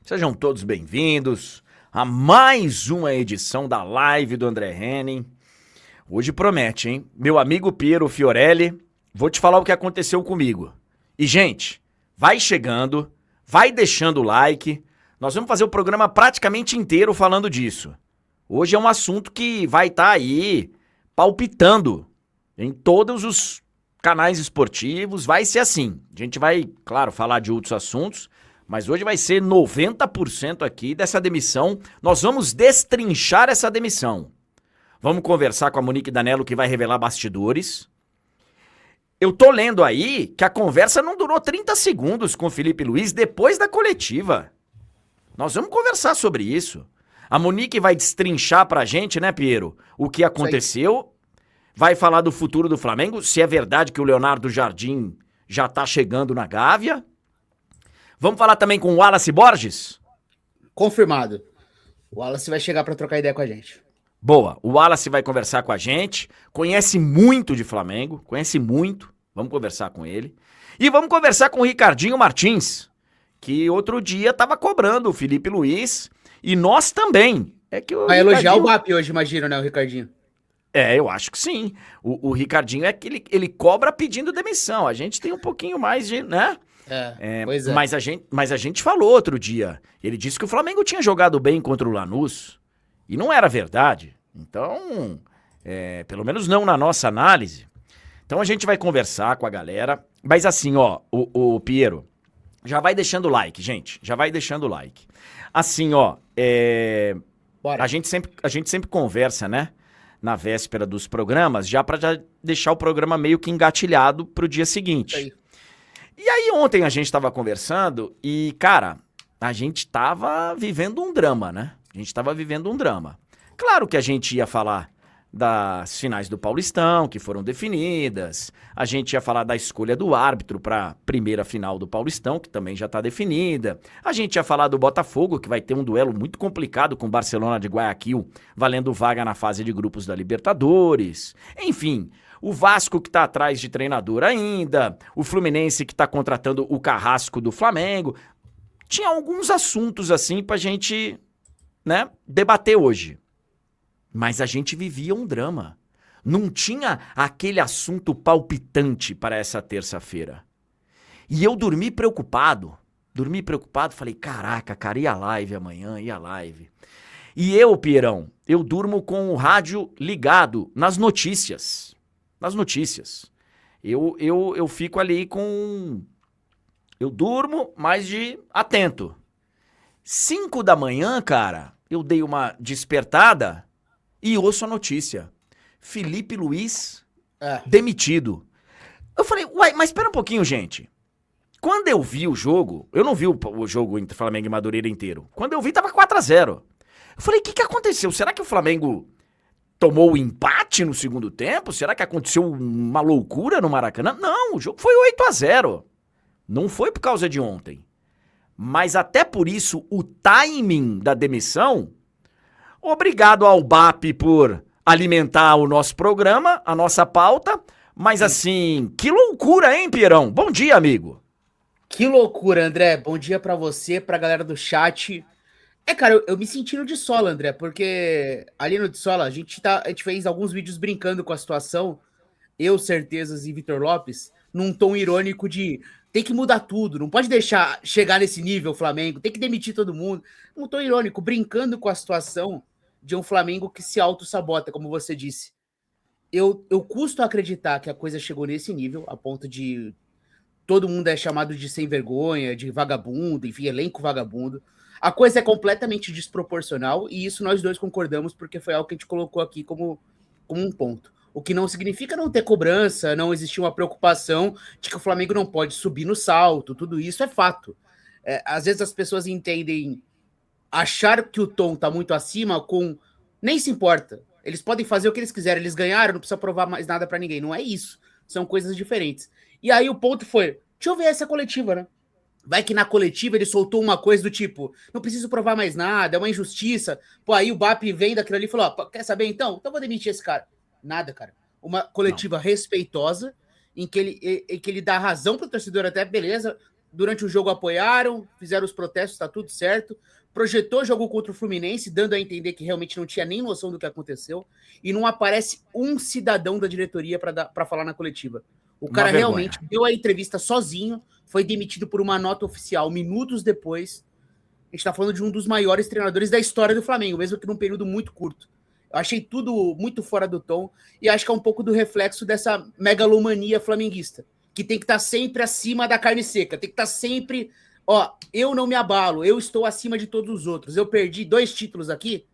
Sejam todos bem-vindos a mais uma edição da live do André Henning. Hoje promete, hein? Meu amigo Piero Fiorelli, vou te falar o que aconteceu comigo. E, gente, vai chegando, vai deixando o like. Nós vamos fazer o programa praticamente inteiro falando disso. Hoje é um assunto que vai estar aí palpitando em todos os canais esportivos. Vai ser assim. A gente vai, claro, falar de outros assuntos, mas hoje vai ser 90% aqui dessa demissão. Nós vamos destrinchar essa demissão. Vamos conversar com a Monique Danello, que vai revelar bastidores. Eu tô lendo aí que a conversa não durou 30 segundos com o Felipe Luiz depois da coletiva. Nós vamos conversar sobre isso. A Monique vai destrinchar pra gente, né, Piero, o que aconteceu. Vai falar do futuro do Flamengo, se é verdade que o Leonardo Jardim já tá chegando na Gávea. Vamos falar também com o Wallace Borges? Confirmado. O Wallace vai chegar para trocar ideia com a gente. Boa, o Wallace vai conversar com a gente, conhece muito de Flamengo, conhece muito, vamos conversar com ele. E vamos conversar com o Ricardinho Martins, que outro dia tava cobrando o Felipe Luiz, e nós também. Vai elogiar o BAP hoje, imagino, né, o Ricardinho? Eu acho que sim. O Ricardinho é que ele cobra pedindo demissão, a gente tem um pouquinho mais de, né? Pois é. Mas a gente falou outro dia. Ele disse que o Flamengo tinha jogado bem contra o Lanús. E não era verdade. Então, pelo menos não na nossa análise. Então a gente vai conversar com a galera. Mas assim, ó, o Piero, já vai deixando o like, gente. Já vai deixando o like. Assim, ó, Bora. a gente sempre conversa, né? Na véspera dos programas, já pra já deixar o programa meio que engatilhado pro dia seguinte. Aí. E aí ontem a gente tava conversando e, cara, a gente tava vivendo um drama, né? A gente tava vivendo um drama. Claro que a gente ia falar das finais do Paulistão, que foram definidas. A gente ia falar da escolha do árbitro pra primeira final do Paulistão, que também já tá definida. A gente ia falar do Botafogo, que vai ter um duelo muito complicado com o Barcelona de Guayaquil, valendo vaga na fase de grupos da Libertadores. Enfim, o Vasco que tá atrás de treinador ainda, o Fluminense que tá contratando o Carrasco do Flamengo. Tinha alguns assuntos assim pra gente, né, debater hoje. Mas a gente vivia um drama. Não tinha aquele assunto palpitante para essa terça-feira. E eu dormi preocupado, falei, caraca, cara, e a live amanhã, e a live? E eu, Pierão, eu durmo com o rádio ligado nas notícias. Nas notícias. Eu fico ali com... Eu durmo, mas de atento. 5 da manhã, cara, eu dei uma despertada e ouço a notícia. Felipe Luiz demitido. Eu falei, uai, mas espera um pouquinho, gente. Quando eu vi o jogo, eu não vi o jogo entre Flamengo e Madureira inteiro. Quando eu vi, tava 4-0. Eu falei, o que aconteceu? Será que o Flamengo tomou o empate no segundo tempo? Será que aconteceu uma loucura no Maracanã? Não, o jogo foi 8-0. Não foi por causa de ontem. Mas até por isso, o timing da demissão... Obrigado ao BAP por alimentar o nosso programa, a nossa pauta. Mas assim, que loucura, hein, Pierão? Bom dia, amigo. Que loucura, André. Bom dia pra você, pra galera do chat. Cara, eu me senti no de sola, André, porque ali no de sola a gente fez alguns vídeos brincando com a situação, eu, Certezas e Vitor Lopes, num tom irônico de tem que mudar tudo, não pode deixar chegar nesse nível o Flamengo, tem que demitir todo mundo. Um tom irônico, brincando com a situação de um Flamengo que se auto-sabota, como você disse. Eu custo acreditar que a coisa chegou nesse nível, a ponto de todo mundo é chamado de sem vergonha, de vagabundo, enfim, elenco vagabundo. A coisa é completamente desproporcional e isso nós dois concordamos porque foi algo que a gente colocou aqui como um ponto. O que não significa não ter cobrança, não existir uma preocupação de que o Flamengo não pode subir no salto, tudo isso é fato. Às vezes as pessoas entendem achar que o tom tá muito acima com... Nem se importa. Eles podem fazer o que eles quiserem. Eles ganharam, não precisa provar mais nada pra ninguém. Não é isso. São coisas diferentes. E aí o ponto foi, deixa eu ver essa coletiva, né? Vai que na coletiva ele soltou uma coisa do tipo, não preciso provar mais nada, é uma injustiça. Pô, aí o BAP vem daquilo ali e falou, ó, quer saber então? Então vou demitir esse cara. Nada, cara. Uma coletiva respeitosa, em que ele dá razão pro torcedor até, beleza, durante o jogo apoiaram, fizeram os protestos, tá tudo certo. Projetou jogo contra o Fluminense, dando a entender que realmente não tinha nem noção do que aconteceu. E não aparece um cidadão da diretoria para falar na coletiva. O cara realmente deu a entrevista sozinho, foi demitido por uma nota oficial minutos depois. A gente tá falando de um dos maiores treinadores da história do Flamengo, mesmo que num período muito curto. Eu achei tudo muito fora do tom e acho que é um pouco do reflexo dessa megalomania flamenguista, que tem que estar sempre acima da carne seca, tem que estar sempre, ó, eu não me abalo, eu estou acima de todos os outros, eu perdi 2 títulos aqui,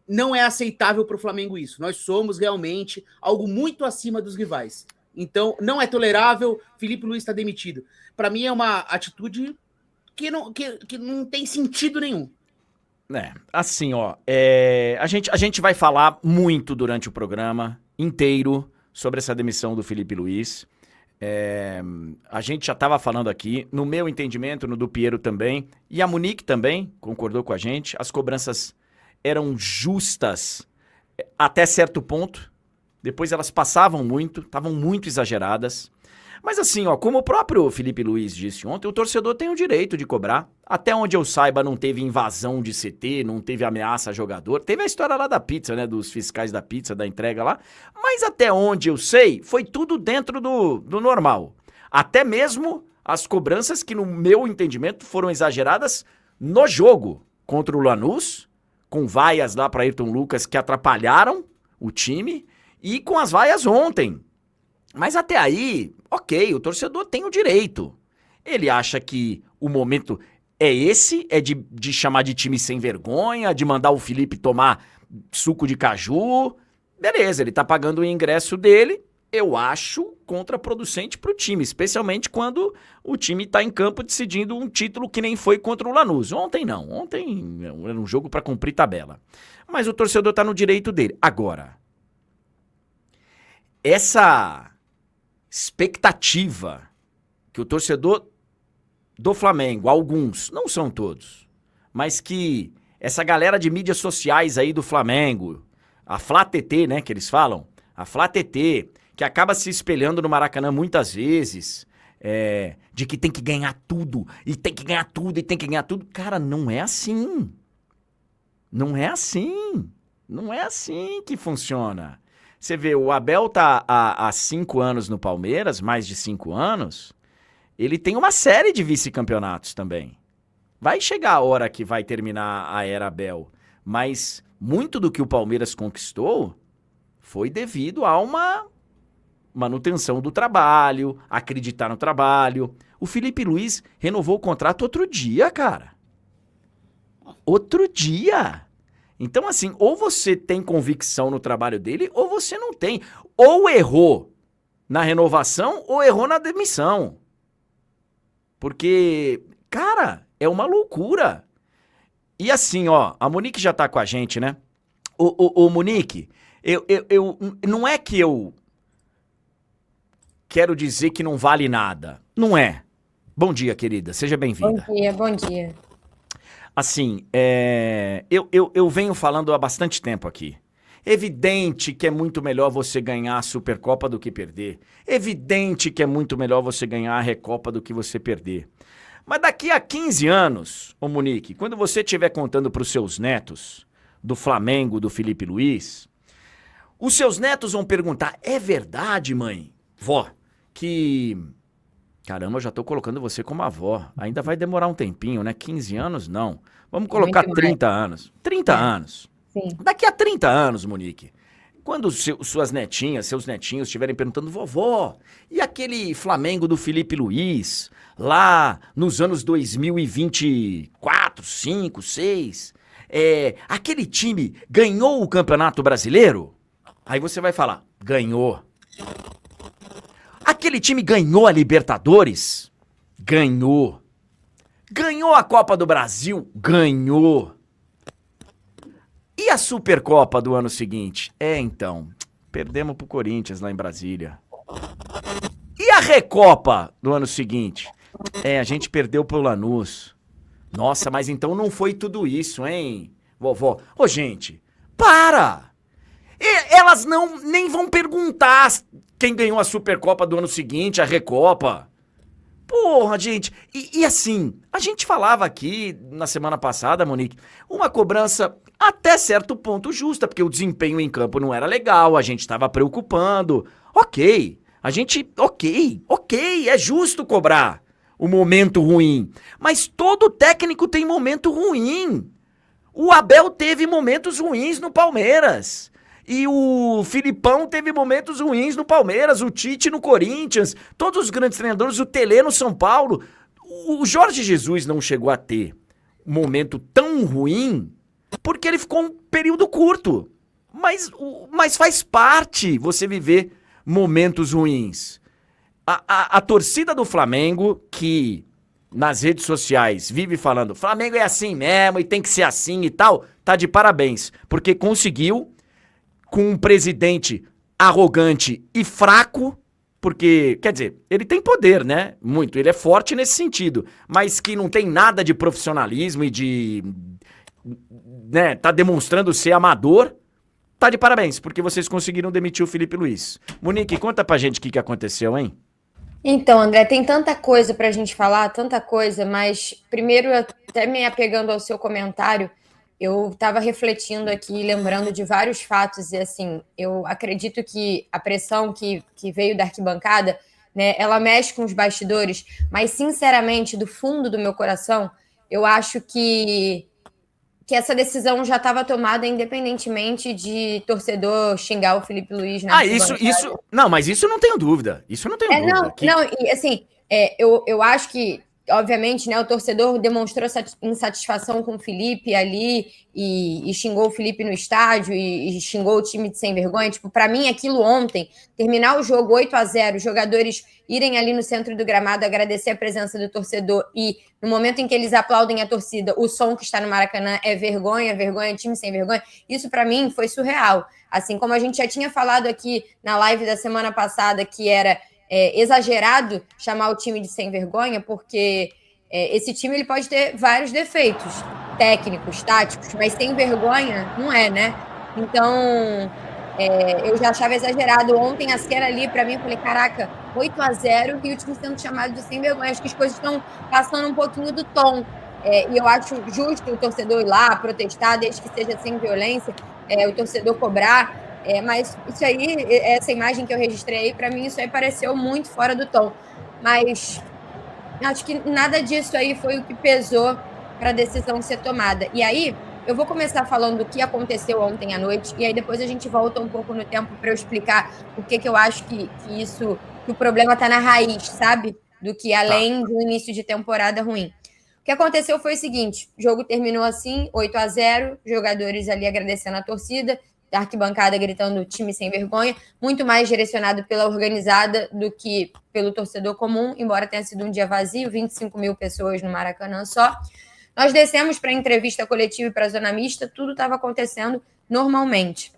não é aceitável para o Flamengo isso, nós somos realmente algo muito acima dos rivais, então não é tolerável, Felipe Luiz está demitido. Para mim é uma atitude que não tem sentido nenhum. Assim, ó, a gente vai falar muito durante o programa inteiro sobre essa demissão do Felipe Luiz. A gente já estava falando aqui, no meu entendimento, no do Piero também, e a Monique também concordou com a gente, as cobranças eram justas até certo ponto, depois elas passavam muito, estavam muito exageradas. Mas assim, ó, como o próprio Felipe Luiz disse ontem, o torcedor tem o direito de cobrar. Até onde eu saiba, não teve invasão de CT, não teve ameaça a jogador. Teve a história lá da pizza, né, dos fiscais da pizza, da entrega lá. Mas até onde eu sei, foi tudo dentro do normal. Até mesmo as cobranças que, no meu entendimento, foram exageradas no jogo contra o Lanús, com vaias lá para Ayrton Lucas que atrapalharam o time, e com as vaias ontem. Mas até aí, ok, o torcedor tem o direito. Ele acha que o momento é esse, é de chamar de time sem vergonha, de mandar o Felipe tomar suco de caju. Beleza, ele tá pagando o ingresso dele, eu acho contraproducente pro time, especialmente quando o time tá em campo decidindo um título que nem foi contra o Lanús. Ontem não, ontem era um jogo para cumprir tabela. Mas o torcedor tá no direito dele. Agora, essa expectativa que o torcedor do Flamengo, alguns, não são todos, mas que essa galera de mídias sociais aí do Flamengo, a Flá TT, né, que eles falam, a Flá TT, que acaba se espelhando no Maracanã muitas vezes, de que tem que ganhar tudo, e tem que ganhar tudo, e tem que ganhar tudo. Cara, não é assim. Não é assim. Não é assim que funciona. Você vê, o Abel tá há 5 anos no Palmeiras, mais de 5 anos, ele tem uma série de vice-campeonatos também. Vai chegar a hora que vai terminar a era Abel, mas muito do que o Palmeiras conquistou foi devido a uma manutenção do trabalho, acreditar no trabalho. O Felipe Luiz renovou o contrato outro dia, cara. Outro dia. Então, assim, ou você tem convicção no trabalho dele, ou você não tem. Ou errou na renovação, ou errou na demissão. Porque, cara, é uma loucura. E assim, ó, a Monique já tá com a gente, né? Ô Monique, não é que eu quero dizer que não vale nada. Não é. Bom dia, querida. Seja bem-vinda. Bom dia. Assim, eu venho falando há bastante tempo aqui. Evidente que é muito melhor você ganhar a Supercopa do que perder. Evidente que é muito melhor você ganhar a Recopa do que você perder. Mas daqui a 15 anos, ô Monique, quando você estiver contando para os seus netos do Flamengo, do Felipe Luiz, os seus netos vão perguntar, é verdade, mãe, vó, que... Caramba, eu já tô colocando você como avó. Ainda vai demorar um tempinho, né? 15 anos, não. Vamos colocar 30 anos. 30 anos. Sim. Daqui a 30 anos, Monique, quando suas netinhas, seus netinhos estiverem perguntando, vovó, e aquele Flamengo do Felipe Luiz, lá nos anos 2024, 5, 6, aquele time ganhou o Campeonato Brasileiro? Aí você vai falar, ganhou. Aquele time ganhou a Libertadores? Ganhou. Ganhou a Copa do Brasil? Ganhou. E a Supercopa do ano seguinte? Então, perdemos pro Corinthians lá em Brasília. E a Recopa do ano seguinte? A gente perdeu pro Lanús. Nossa, mas então não foi tudo isso, hein, vovó? Ô, gente, para! Elas nem vão perguntar quem ganhou a Supercopa do ano seguinte, a Recopa. Porra, gente. E assim, a gente falava aqui na semana passada, Monique, uma cobrança até certo ponto justa, porque o desempenho em campo não era legal, a gente estava preocupando. Ok, ok, é justo cobrar o momento ruim. Mas todo técnico tem momento ruim. O Abel teve momentos ruins no Palmeiras. E o Filipão teve momentos ruins no Palmeiras, o Tite no Corinthians, todos os grandes treinadores, o Tele no São Paulo. O Jorge Jesus não chegou a ter um momento tão ruim porque ele ficou um período curto. Mas faz parte você viver momentos ruins. A torcida do Flamengo, que nas redes sociais vive falando Flamengo é assim mesmo e tem que ser assim e tal, tá de parabéns, porque conseguiu com um presidente arrogante e fraco, porque, quer dizer, ele tem poder, né? Muito, ele é forte nesse sentido, mas que não tem nada de profissionalismo e de, né, tá demonstrando ser amador, tá de parabéns, porque vocês conseguiram demitir o Felipe Luiz. Monique, conta pra gente o que aconteceu, hein? Então, André, tem tanta coisa pra gente falar, tanta coisa, mas primeiro, até me apegando ao seu comentário, eu estava refletindo aqui, lembrando de vários fatos, e assim, eu acredito que a pressão que veio da arquibancada, né, ela mexe com os bastidores, mas sinceramente, do fundo do meu coração, eu acho que essa decisão já estava tomada independentemente de torcedor xingar o Felipe Luiz na isso, não, mas isso eu não tenho dúvida, isso eu não tenho dúvida. Não, e assim, eu acho que obviamente, né, o torcedor demonstrou insatisfação com o Felipe ali e xingou o Felipe no estádio e xingou o time de sem vergonha. Tipo, para mim, aquilo ontem, terminar o jogo 8-0, os jogadores irem ali no centro do gramado agradecer a presença do torcedor e no momento em que eles aplaudem a torcida, o som que está no Maracanã é vergonha, time sem vergonha. Isso, para mim, foi surreal. Assim como a gente já tinha falado aqui na live da semana passada, que era exagerado chamar o time de sem vergonha, porque esse time ele pode ter vários defeitos técnicos, táticos, mas sem vergonha não é, né? Então, eu já achava exagerado. Ontem a cena ali, para mim, eu falei, caraca, 8-0 e o time sendo chamado de sem vergonha. Acho que as coisas estão passando um pouquinho do tom. E eu acho justo o torcedor ir lá protestar, desde que seja sem violência, o torcedor cobrar. Mas isso aí, essa imagem que eu registrei aí, para mim, isso aí pareceu muito fora do tom. Mas acho que nada disso aí foi o que pesou para a decisão ser tomada. E aí, eu vou começar falando do que aconteceu ontem à noite, e aí depois a gente volta um pouco no tempo para eu explicar por que eu acho que o problema está na raiz, sabe? Do que além do início de temporada ruim. O que aconteceu foi o seguinte: o jogo terminou assim, 8-0, jogadores ali agradecendo a torcida, da arquibancada gritando time sem vergonha, muito mais direcionado pela organizada do que pelo torcedor comum, embora tenha sido um dia vazio, 25 mil pessoas no Maracanã só. Nós descemos para a entrevista coletiva e para a zona mista, tudo estava acontecendo normalmente.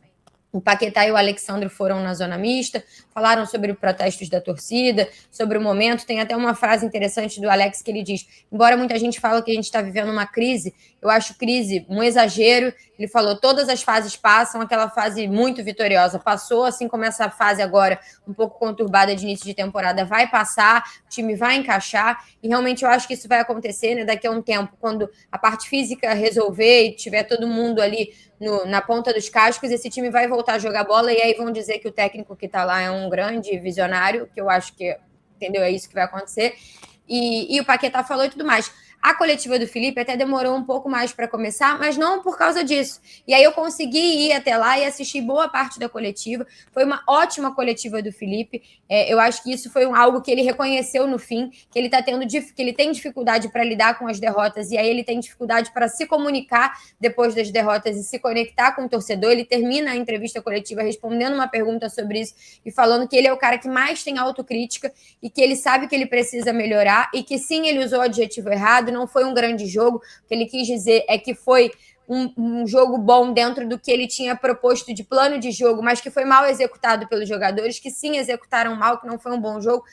O Paquetá e o Alexandre foram na zona mista, falaram sobre os protestos da torcida, sobre o momento. Tem até uma frase interessante do Alex que ele diz: embora muita gente fale que a gente está vivendo uma crise, eu acho crise um exagero. Ele falou, todas as fases passam, aquela fase muito vitoriosa passou, assim como essa fase agora um pouco conturbada de início de temporada vai passar, o time vai encaixar, e realmente eu acho que isso vai acontecer, né, daqui a um tempo, quando a parte física resolver e tiver todo mundo ali na ponta dos cascos, esse time vai voltar a jogar bola, e aí vão dizer que o técnico que está lá é um grande visionário, que eu acho que, entendeu, é isso que vai acontecer, e o Paquetá falou e tudo mais. A coletiva do Felipe até demorou um pouco mais para começar, mas não por causa disso. E aí eu consegui ir até lá e assistir boa parte da coletiva. Foi uma ótima coletiva do Felipe. Eu acho que isso foi algo que ele reconheceu no fim, que ele que ele tem dificuldade para lidar com as derrotas, e aí ele tem dificuldade para se comunicar depois das derrotas e se conectar com o torcedor. Ele termina a entrevista coletiva respondendo uma pergunta sobre isso e falando que ele é o cara que mais tem autocrítica e que ele sabe que ele precisa melhorar e que sim, ele usou o adjetivo errado, não foi um grande jogo. O que ele quis dizer é que foi um jogo bom dentro do que ele tinha proposto de plano de jogo, mas que foi mal executado pelos jogadores, que sim executaram mal, que não foi um bom jogo.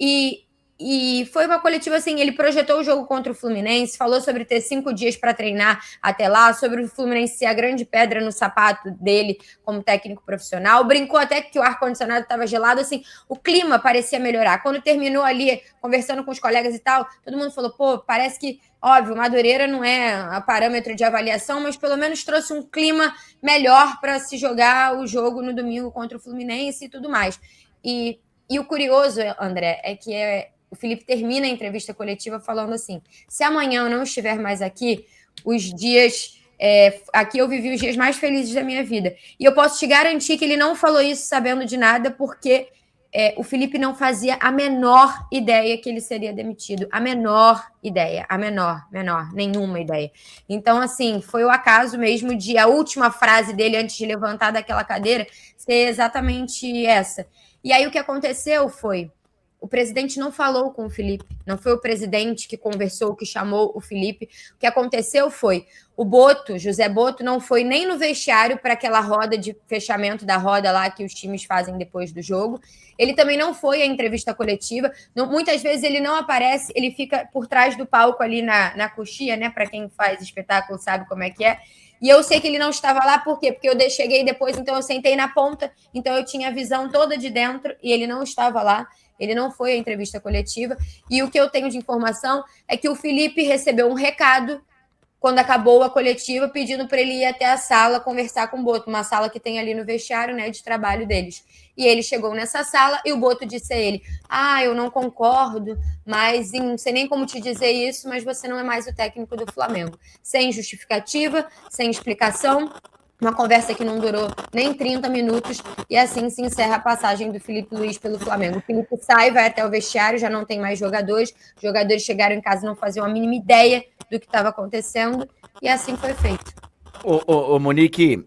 E E foi uma coletiva assim, ele projetou o jogo contra o Fluminense, falou sobre ter 5 dias para treinar até lá, sobre o Fluminense ser a grande pedra no sapato dele como técnico profissional, brincou até que o ar-condicionado estava gelado, assim, o clima parecia melhorar. Quando terminou ali, conversando com os colegas e tal, todo mundo falou, pô, parece que, óbvio, Madureira não é a parâmetro de avaliação, mas pelo menos trouxe um clima melhor para se jogar o jogo no domingo contra o Fluminense e tudo mais. E o curioso, André, é que o Felipe termina a entrevista coletiva falando assim, se amanhã eu não estiver mais aqui, os dias... aqui eu vivi os dias mais felizes da minha vida. E eu posso te garantir que ele não falou isso sabendo de nada, porque o Felipe não fazia a menor ideia que ele seria demitido. A menor ideia. A menor. Nenhuma ideia. Então, assim, foi o acaso mesmo de a última frase dele antes de levantar daquela cadeira ser exatamente essa. E aí o que aconteceu foi... O presidente não falou com o Felipe, não foi o presidente que conversou, que chamou o Felipe. O que aconteceu foi, o Boto, José Boto, não foi nem no vestiário para aquela roda de fechamento da roda lá que os times fazem depois do jogo. Ele também não foi à entrevista coletiva. Muitas vezes ele não aparece, ele fica por trás do palco ali na coxia, né? Para quem faz espetáculo sabe como é que é. E eu sei que ele não estava lá, por quê? Porque eu cheguei depois, então eu sentei na ponta, então eu tinha a visão toda de dentro e ele não estava lá. Ele não foi à entrevista coletiva. E o que eu tenho de informação é que o Felipe recebeu um recado quando acabou a coletiva, pedindo para ele ir até a sala conversar com o Boto, uma sala que tem ali no vestiário, né, de trabalho deles. E ele chegou nessa sala e o Boto disse a ele, eu não concordo, mas não sei nem como te dizer isso, mas você não é mais o técnico do Flamengo. Sem justificativa, sem explicação, uma conversa que não durou nem 30 minutos e assim se encerra a passagem do Felipe Luiz pelo Flamengo. O Felipe sai, vai até o vestiário, já não tem mais jogadores. Os jogadores chegaram em casa e não faziam a mínima ideia do que estava acontecendo e assim foi feito. Ô Monique,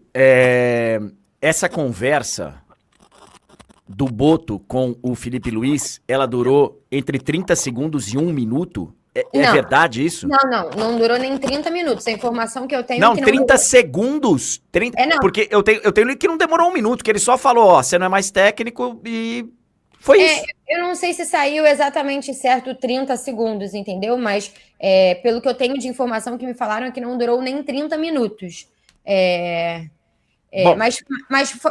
essa conversa do Boto com o Felipe Luiz, ela durou entre 30 segundos e 1 minuto? É verdade isso? Não durou nem 30 minutos. A informação que eu tenho não, é que não 30 durou. Segundos? 30, não. Porque eu tenho que não demorou 1 minuto, que ele só falou, você não é mais técnico e foi isso. Eu não sei se saiu exatamente certo 30 segundos, entendeu? Mas pelo que eu tenho de informação que me falaram é que não durou nem 30 minutos.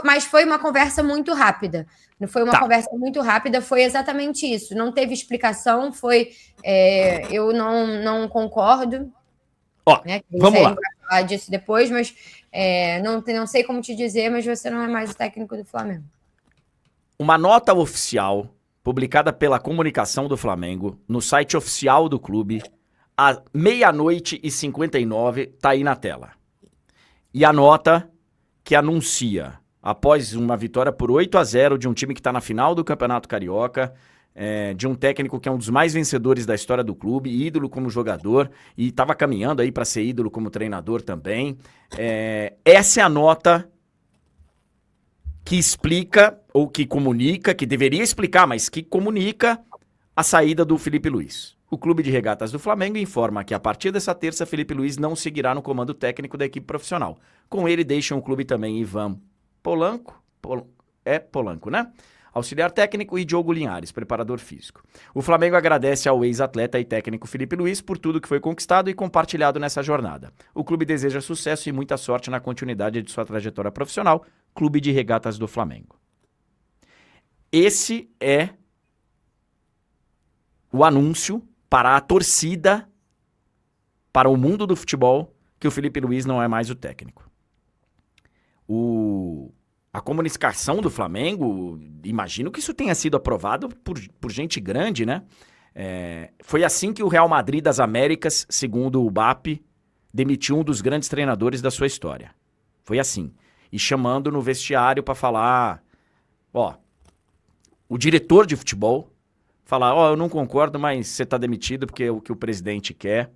Mas foi uma conversa muito rápida. Não foi uma conversa muito rápida, foi exatamente isso. Não teve explicação, eu não concordo. Né, vamos lá. Falar disso depois, mas não sei como te dizer, mas você não é mais o técnico do Flamengo. Uma nota oficial, publicada pela comunicação do Flamengo, no site oficial do clube, à 00:59, tá aí na tela. E a nota que anuncia, após uma vitória por 8-0 de um time que está na final do Campeonato Carioca, de um técnico que é um dos mais vencedores da história do clube, ídolo como jogador e estava caminhando aí para ser ídolo como treinador também. Essa é a nota que explica, ou que comunica, que deveria explicar, mas que comunica a saída do Felipe Luiz. O Clube de Regatas do Flamengo informa que a partir dessa terça, Felipe Luiz não seguirá no comando técnico da equipe profissional. Com ele deixam o clube também Ivan Polanco, Polanco, né? Auxiliar técnico, e Diogo Linhares, preparador físico. O Flamengo agradece ao ex-atleta e técnico Felipe Luiz por tudo que foi conquistado e compartilhado nessa jornada. O clube deseja sucesso e muita sorte na continuidade de sua trajetória profissional. Clube de Regatas do Flamengo. Esse é o anúncio para a torcida, para o mundo do futebol, que o Felipe Luiz não é mais o técnico. A comunicação do Flamengo, imagino que isso tenha sido aprovado por gente grande, né? Foi assim que o Real Madrid das Américas, segundo o BAP, demitiu um dos grandes treinadores da sua história. Foi assim. E chamando no vestiário para falar, o diretor de futebol, falar, eu não concordo, mas você tá demitido porque é o que o presidente quer.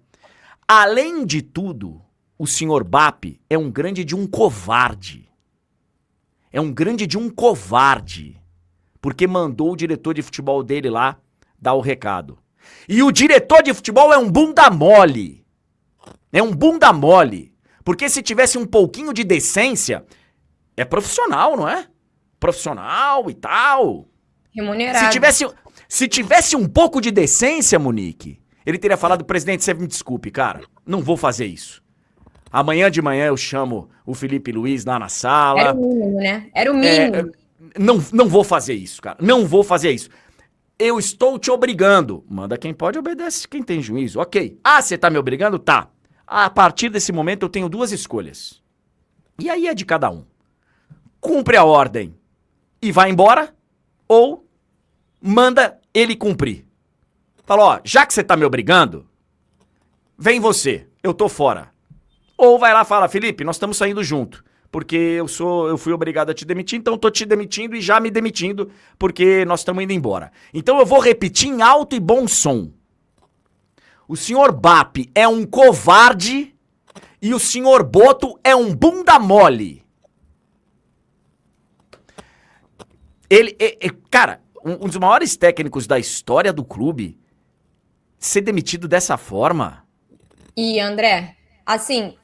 Além de tudo, o senhor BAP é um grande de um covarde. Porque mandou o diretor de futebol dele lá dar o recado. E o diretor de futebol é um bunda mole. Porque se tivesse um pouquinho de decência, é profissional, não é? Profissional e tal. Remunerado. Se tivesse um pouco de decência, Monique, ele teria falado, presidente, você me desculpe, cara, não vou fazer isso. Amanhã de manhã eu chamo o Felipe Luiz lá na sala. Era o mínimo, né? Era o mínimo. Não vou fazer isso, cara. Não vou fazer isso. Eu estou te obrigando. Manda quem pode, obedece quem tem juízo. Ok. Ah, você tá me obrigando? Tá. A partir desse momento eu tenho 2 escolhas. E aí é de cada um. Cumpre a ordem e vai embora, ou manda ele cumprir. Fala, ó, já que você tá me obrigando, vem você, eu tô fora. Ou vai lá e fala, Felipe, nós estamos saindo junto, porque eu fui obrigado a te demitir, então tô te demitindo e já me demitindo, porque nós estamos indo embora. Então eu vou repetir em alto e bom som. O senhor BAP é um covarde e o senhor Boto é um bunda mole. Cara, um dos maiores técnicos da história do clube ser demitido dessa forma. E, André, assim,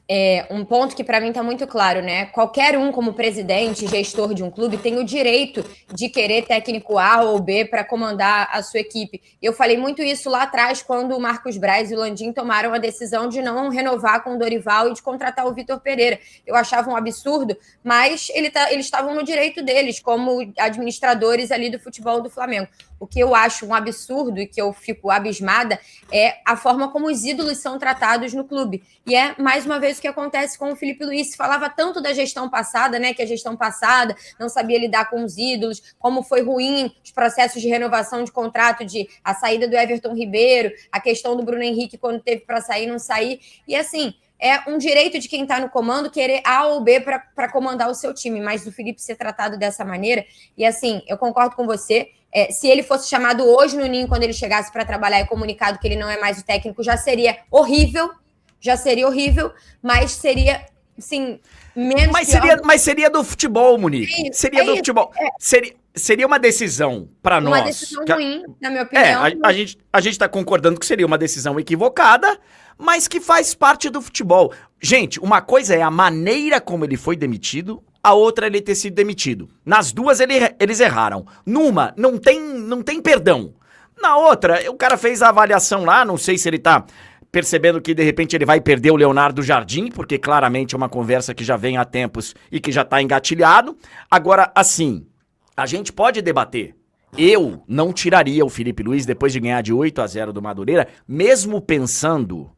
um ponto que para mim tá muito claro, né? Qualquer um, como presidente, gestor de um clube, tem o direito de querer técnico A ou B para comandar a sua equipe. Eu falei muito isso lá atrás, quando o Marcos Braz e o Landim tomaram a decisão de não renovar com o Dorival e de contratar o Vitor Pereira. Eu achava um absurdo, mas eles estavam no direito deles, como administradores ali do futebol do Flamengo. O que eu acho um absurdo e que eu fico abismada é a forma como os ídolos são tratados no clube. E é, mais uma vez, o que acontece com o Felipe Luiz. Se falava tanto da gestão passada, né? Que a gestão passada não sabia lidar com os ídolos, como foi ruim os processos de renovação de contrato, a saída do Everton Ribeiro, a questão do Bruno Henrique quando teve para sair, não sair. E assim, é um direito de quem está no comando querer A ou B para comandar o seu time, mas do Felipe ser tratado dessa maneira. E assim, eu concordo com você. Se ele fosse chamado hoje no Ninho, quando ele chegasse para trabalhar e comunicado que ele não é mais o técnico, já seria horrível, mas seria, sim, menos mas seria do futebol, Monique. Seria do futebol. Seria uma decisão para nós. Uma decisão ruim, na minha opinião. A gente tá concordando que seria uma decisão equivocada, mas que faz parte do futebol. Gente, uma coisa é a maneira como ele foi demitido, a outra é ele ter sido demitido. Nas duas eles erraram. Numa, não tem perdão. Na outra, o cara fez a avaliação lá, não sei se ele tá percebendo que de repente ele vai perder o Leonardo Jardim, porque claramente é uma conversa que já vem há tempos e que já tá engatilhado. Agora, assim, a gente pode debater. Eu não tiraria o Felipe Luiz depois de ganhar de 8-0 do Madureira, mesmo pensando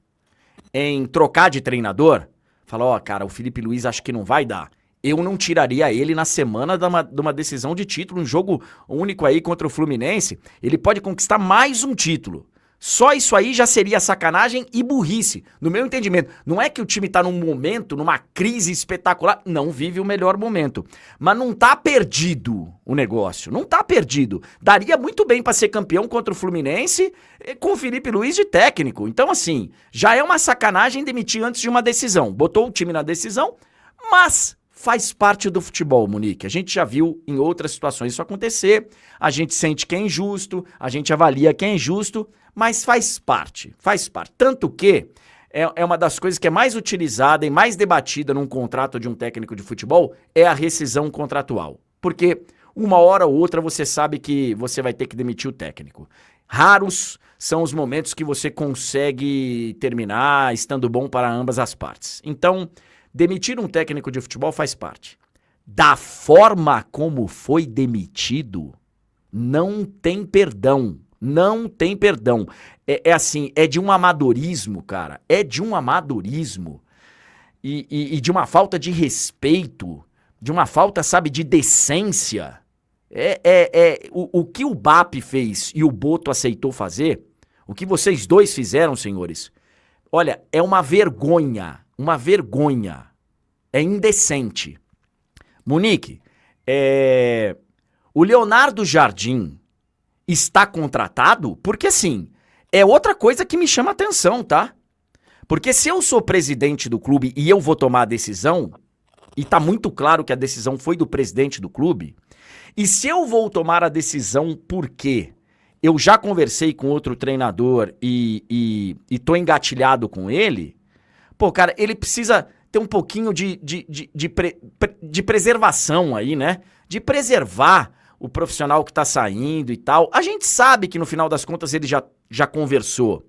em trocar de treinador. Falar, ó, cara, o Felipe Luiz acho que não vai dar. Eu não tiraria ele na semana de uma decisão de título, um jogo único aí contra o Fluminense. Ele pode conquistar mais um título. Só isso aí já seria sacanagem e burrice, no meu entendimento. Não é que o time tá num momento, numa crise espetacular, não vive o melhor momento. Mas não tá perdido o negócio, não tá perdido. Daria muito bem pra ser campeão contra o Fluminense com o Felipe Luiz de técnico. Então assim, já é uma sacanagem demitir antes de uma decisão. Botou o time na decisão, mas faz parte do futebol, Monique. A gente já viu em outras situações isso acontecer, a gente sente que é injusto, a gente avalia que é injusto, mas faz parte. Tanto que é uma das coisas que é mais utilizada e mais debatida num contrato de um técnico de futebol é a rescisão contratual. Porque uma hora ou outra você sabe que você vai ter que demitir o técnico. Raros são os momentos que você consegue terminar estando bom para ambas as partes. Então, demitir um técnico de futebol faz parte. Da forma como foi demitido, não tem perdão. Não tem perdão. É assim, é de um amadorismo, cara. É de um amadorismo. E de uma falta de respeito. De uma falta, sabe, de decência. O que o BAP fez e o Boto aceitou fazer, o que vocês dois fizeram, senhores, olha, é uma vergonha. Uma vergonha. É indecente. Monique, o Leonardo Jardim está contratado? Porque assim, é outra coisa que me chama atenção, tá? Porque se eu sou presidente do clube e eu vou tomar a decisão, e tá muito claro que a decisão foi do presidente do clube, e se eu vou tomar a decisão porque eu já conversei com outro treinador e tô engatilhado com ele, pô, cara, ele precisa ter um pouquinho de preservação aí, né? De preservar o profissional que tá saindo e tal. A gente sabe que no final das contas ele já conversou.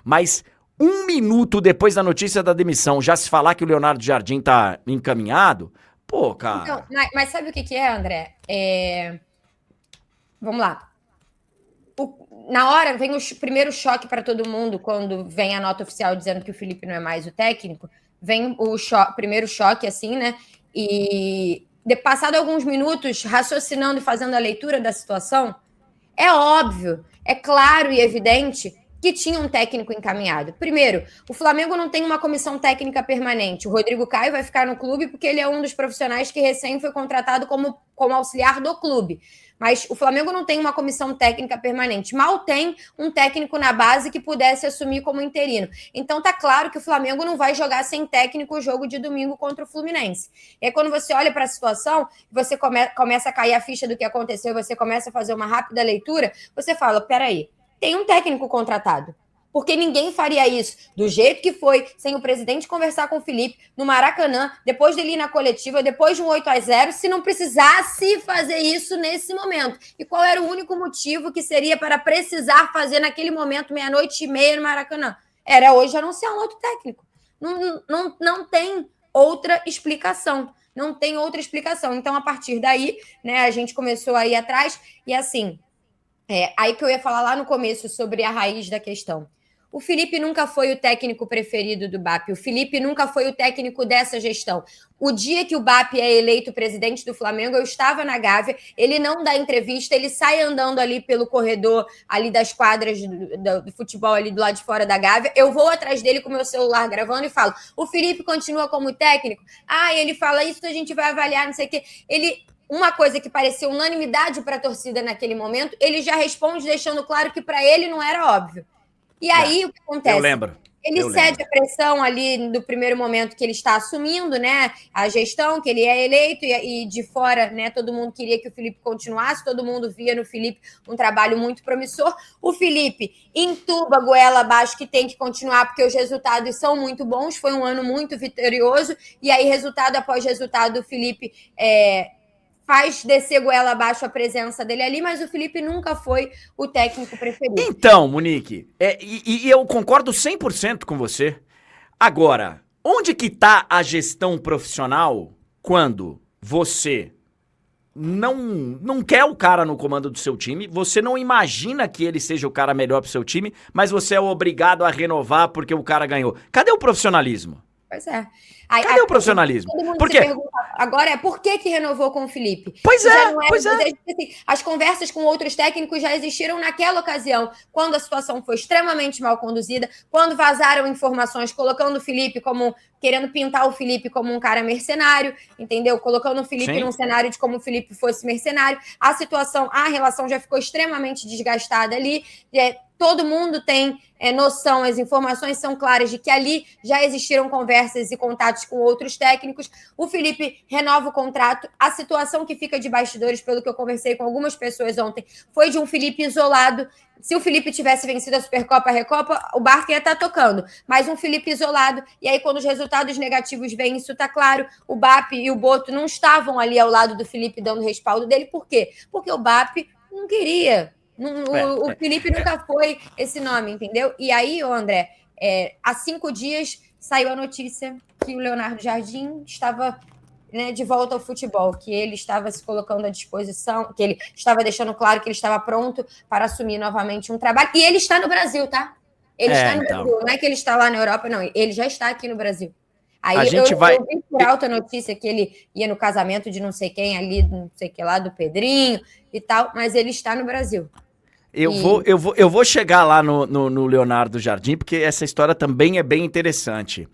Mas 1 minuto depois da notícia da demissão, já se falar que o Leonardo Jardim tá encaminhado, pô, cara... Então, mas sabe o que é, André? Vamos lá. Na hora vem o primeiro choque para todo mundo, quando vem a nota oficial dizendo que o Felipe não é mais o técnico, vem o primeiro choque, assim, né? E passado alguns minutos, raciocinando e fazendo a leitura da situação, é óbvio, é claro e evidente que tinha um técnico encaminhado. Primeiro, o Flamengo não tem uma comissão técnica permanente. O Rodrigo Caio vai ficar no clube porque ele é um dos profissionais que recém foi contratado como auxiliar do clube. Mas o Flamengo não tem uma comissão técnica permanente. Mal tem um técnico na base que pudesse assumir como interino. Então tá claro que o Flamengo não vai jogar sem técnico o jogo de domingo contra o Fluminense. E aí quando você olha para a situação, você começa a cair a ficha do que aconteceu, você começa a fazer uma rápida leitura, você fala, peraí, tem um técnico contratado. Porque ninguém faria isso do jeito que foi, sem o presidente conversar com o Felipe, no Maracanã, depois dele ir na coletiva, depois de um 8-0, se não precisasse fazer isso nesse momento. E qual era o único motivo que seria para precisar fazer naquele momento, 00:30 no Maracanã? Era hoje anunciar um outro técnico. Não tem outra explicação. Não tem outra explicação. Então, a partir daí, né, a gente começou a ir atrás e assim... aí que eu ia falar lá no começo sobre a raiz da questão. O Felipe nunca foi o técnico preferido do BAP. O Felipe nunca foi o técnico dessa gestão. O dia que o BAP é eleito presidente do Flamengo, eu estava na Gávea, ele não dá entrevista, ele sai andando ali pelo corredor ali das quadras do futebol ali do lado de fora da Gávea. Eu vou atrás dele com o meu celular gravando e falo, o Felipe continua como técnico? Ele fala isso, a gente vai avaliar, não sei o quê. Uma coisa que pareceu unanimidade para a torcida naquele momento, ele já responde deixando claro que para ele não era óbvio. E aí o que acontece? Eu lembro. Ele cede a pressão ali no primeiro momento que ele está assumindo, né, a gestão, que ele é eleito e de fora, né, todo mundo queria que o Felipe continuasse, todo mundo via no Felipe um trabalho muito promissor. O Felipe entuba goela abaixo que tem que continuar porque os resultados são muito bons, foi um ano muito vitorioso e aí resultado após resultado o Felipe faz descer goela abaixo a presença dele ali, mas o Felipe nunca foi o técnico preferido. Então, Monique, e eu concordo 100% com você. Agora, onde que tá a gestão profissional quando você não quer o cara no comando do seu time, você não imagina que ele seja o cara melhor pro seu time, mas você é obrigado a renovar porque o cara ganhou? Cadê o profissionalismo? Pois é. Cadê o profissionalismo? Todo mundo Por quê? se pergunta agora por que renovou com o Felipe? Pois é. Assim, as conversas com outros técnicos já existiram naquela ocasião, quando a situação foi extremamente mal conduzida, quando vazaram informações colocando o Felipe querendo pintar o Felipe como um cara mercenário, entendeu? Colocando o Felipe num cenário de como o Felipe fosse mercenário. A relação já ficou extremamente desgastada ali. Todo mundo tem noção, as informações são claras de que ali já existiram conversas e contatos com outros técnicos. O Felipe renova o contrato. A situação que fica de bastidores, pelo que eu conversei com algumas pessoas ontem, foi de um Felipe isolado. Se o Felipe tivesse vencido a Supercopa, a Recopa, o barco ia estar tocando. Mas um Felipe isolado. E aí, quando os resultados negativos vêm, isso está claro. O BAP e o Boto não estavam ali ao lado do Felipe dando respaldo dele. Por quê? Porque o BAP não queria. O Felipe nunca foi esse nome, entendeu? E aí, André, há 5 dias saiu a notícia que o Leonardo Jardim estava de volta ao futebol, que ele estava se colocando à disposição, que ele estava deixando claro que ele estava pronto para assumir novamente um trabalho. E ele está no Brasil, tá? Ele está no Brasil. Não é que ele está lá na Europa, não. Ele já está aqui no Brasil. Aí eu vi por alta notícia que ele ia no casamento de não sei quem ali, não sei que lá, do Pedrinho e tal, mas ele está no Brasil. Eu vou chegar lá no Leonardo Jardim, porque essa história também é bem interessante.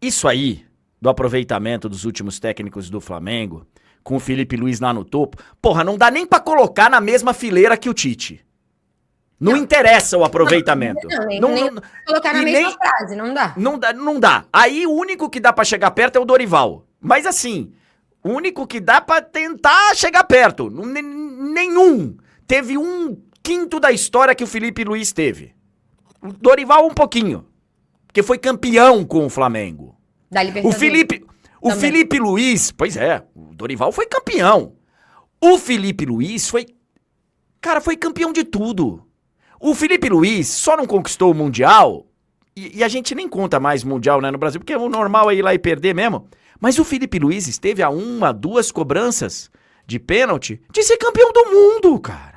Isso aí, do aproveitamento dos últimos técnicos do Flamengo, com o Felipe Luiz lá no topo, porra, não dá nem pra colocar na mesma fileira que o Tite. Não interessa o aproveitamento. Nem colocar na mesma frase, não dá. Não dá. Aí o único que dá pra chegar perto é o Dorival. Mas assim, o único que dá pra tentar chegar perto. Nenhum. Teve 1/5 da história que o Felipe Luiz teve. O Dorival um pouquinho. Porque foi campeão com o Flamengo. Da Libertadores. O Felipe Luiz, pois é, o Dorival foi campeão. O Felipe Luiz foi campeão de tudo. O Felipe Luiz só não conquistou o Mundial, e a gente nem conta mais Mundial, né, no Brasil, porque o normal é ir lá e perder mesmo. Mas o Felipe Luiz esteve a 1, 2 cobranças de pênalti de ser campeão do mundo, cara.